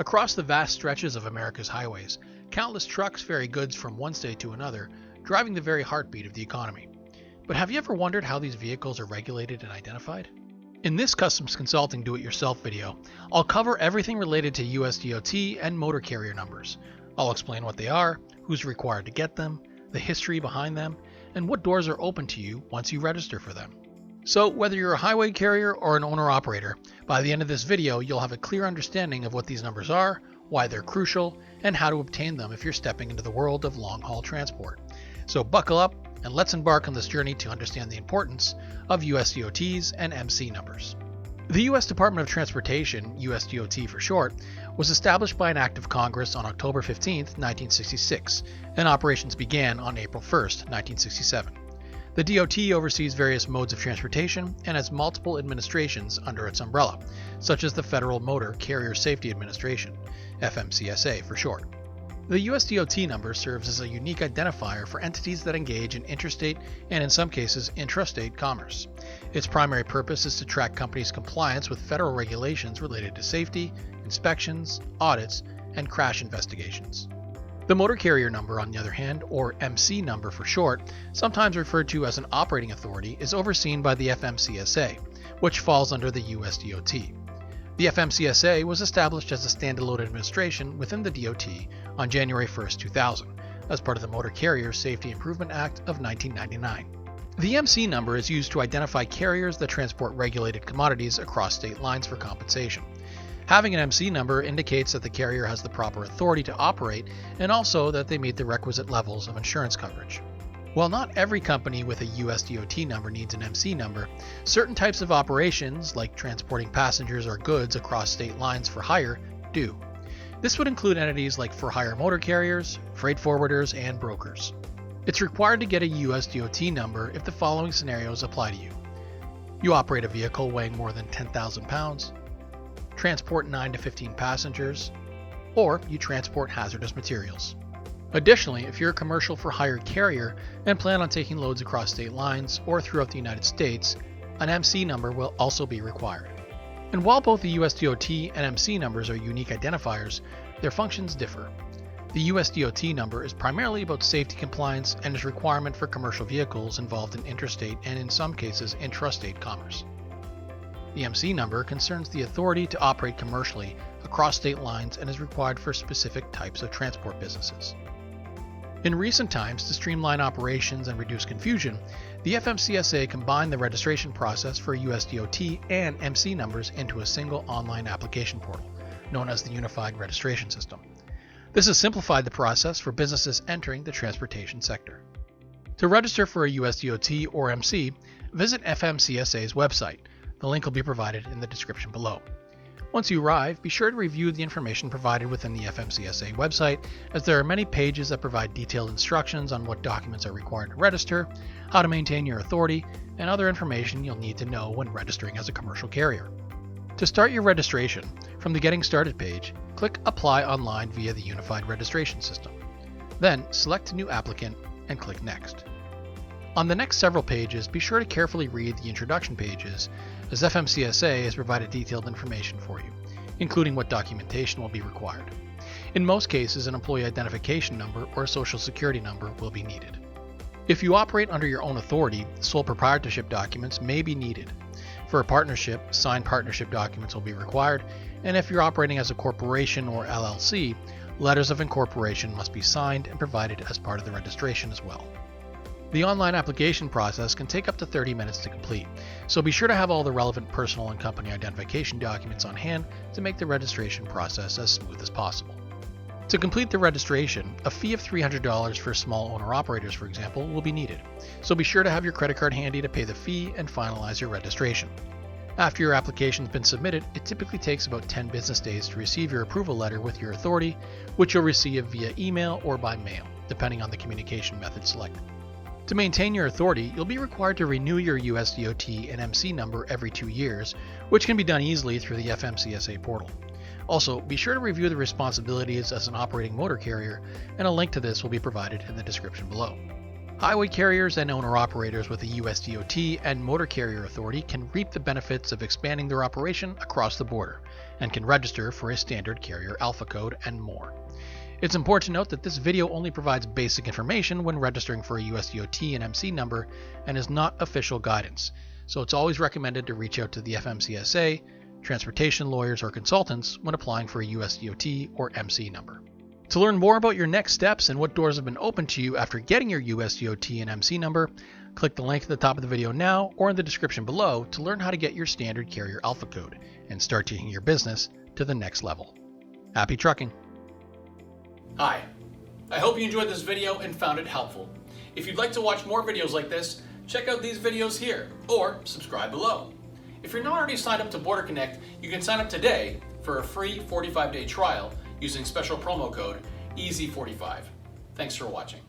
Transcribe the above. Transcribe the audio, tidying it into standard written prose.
Across the vast stretches of America's highways, countless trucks ferry goods from one state to another, driving the very heartbeat of the economy. But have you ever wondered how these vehicles are regulated and identified? In this Customs Consulting Do-It-Yourself video, I'll cover everything related to USDOT and motor carrier numbers. I'll explain what they are, who's required to get them, the history behind them, and what doors are open to you once you register for them. So whether you're a highway carrier or an owner-operator, by the end of this video you'll have a clear understanding of what these numbers are, why they're crucial, and how to obtain them if you're stepping into the world of long-haul transport. So buckle up and let's embark on this journey to understand the importance of USDOTs and MC numbers. The U.S. Department of Transportation, USDOT for short, was established by an act of Congress on October 15, 1966, and operations began on April 1, 1967. The DOT oversees various modes of transportation and has multiple administrations under its umbrella, such as the Federal Motor Carrier Safety Administration, FMCSA for short. The USDOT number serves as a unique identifier for entities that engage in interstate and in some cases intrastate commerce. Its primary purpose is to track companies' compliance with federal regulations related to safety, inspections, audits, and crash investigations. The motor carrier number, on the other hand, or MC number for short, sometimes referred to as an operating authority, is overseen by the FMCSA, which falls under the USDOT. The FMCSA was established as a standalone administration within the DOT on January 1, 2000, as part of the Motor Carrier Safety Improvement Act of 1999. The MC number is used to identify carriers that transport regulated commodities across state lines for compensation. Having an MC number indicates that the carrier has the proper authority to operate and also that they meet the requisite levels of insurance coverage. While not every company with a USDOT number needs an MC number, certain types of operations, like transporting passengers or goods across state lines for hire, do. This would include entities like for-hire motor carriers, freight forwarders, and brokers. It's required to get a USDOT number if the following scenarios apply to you. You operate a vehicle weighing more than 10,000 pounds, transport 9 to 15 passengers, or you transport hazardous materials. Additionally, if you're a commercial for hire carrier and plan on taking loads across state lines or throughout the United States, an MC number will also be required. And while both the USDOT and MC numbers are unique identifiers, their functions differ. The USDOT number is primarily about safety compliance and is a requirement for commercial vehicles involved in interstate and in some cases intrastate commerce. The MC number concerns the authority to operate commercially across state lines and is required for specific types of transport businesses. In recent times, to streamline operations and reduce confusion, the FMCSA combined the registration process for USDOT and MC numbers into a single online application portal, known as the Unified Registration System. This has simplified the process for businesses entering the transportation sector. To register for a USDOT or MC, visit FMCSA's website. The link will be provided in the description below. Once you arrive, be sure to review the information provided within the FMCSA website, as there are many pages that provide detailed instructions on what documents are required to register, how to maintain your authority, and other information you'll need to know when registering as a commercial carrier. To start your registration, from the Getting Started page, click Apply Online via the Unified Registration System. Then select New Applicant and click Next. On the next several pages, be sure to carefully read the introduction pages, as FMCSA has provided detailed information for you, including what documentation will be required. In most cases, an employee identification number or a social security number will be needed. If you operate under your own authority, sole proprietorship documents may be needed. For a partnership, signed partnership documents will be required, and if you're operating as a corporation or LLC, letters of incorporation must be signed and provided as part of the registration as well. The online application process can take up to 30 minutes to complete, so be sure to have all the relevant personal and company identification documents on hand to make the registration process as smooth as possible. To complete the registration, a fee of $300 for small owner-operators, for example, will be needed, so be sure to have your credit card handy to pay the fee and finalize your registration. After your application has been submitted, it typically takes about 10 business days to receive your approval letter with your authority, which you'll receive via email or by mail, depending on the communication method selected. To maintain your authority, you'll be required to renew your USDOT and MC number every 2 years, which can be done easily through the FMCSA portal. Also, be sure to review the responsibilities as an operating motor carrier, and a link to this will be provided in the description below. Highway carriers and owner-operators with a USDOT and motor carrier authority can reap the benefits of expanding their operation across the border, and can register for a standard carrier alpha code and more. It's important to note that this video only provides basic information when registering for a USDOT and MC number and is not official guidance, so it's always recommended to reach out to the FMCSA, transportation lawyers, or consultants when applying for a USDOT or MC number. To learn more about your next steps and what doors have been open to you after getting your USDOT and MC number, click the link at the top of the video now or in the description below to learn how to get your standard carrier alpha code and start taking your business to the next level. Happy trucking! Hi, I hope you enjoyed this video and found it helpful. If you'd like to watch more videos like this, check out these videos here or subscribe below. If you're not already signed up to Border Connect, you can sign up today for a free 45-day trial using special promo code EASY45. Thanks for watching.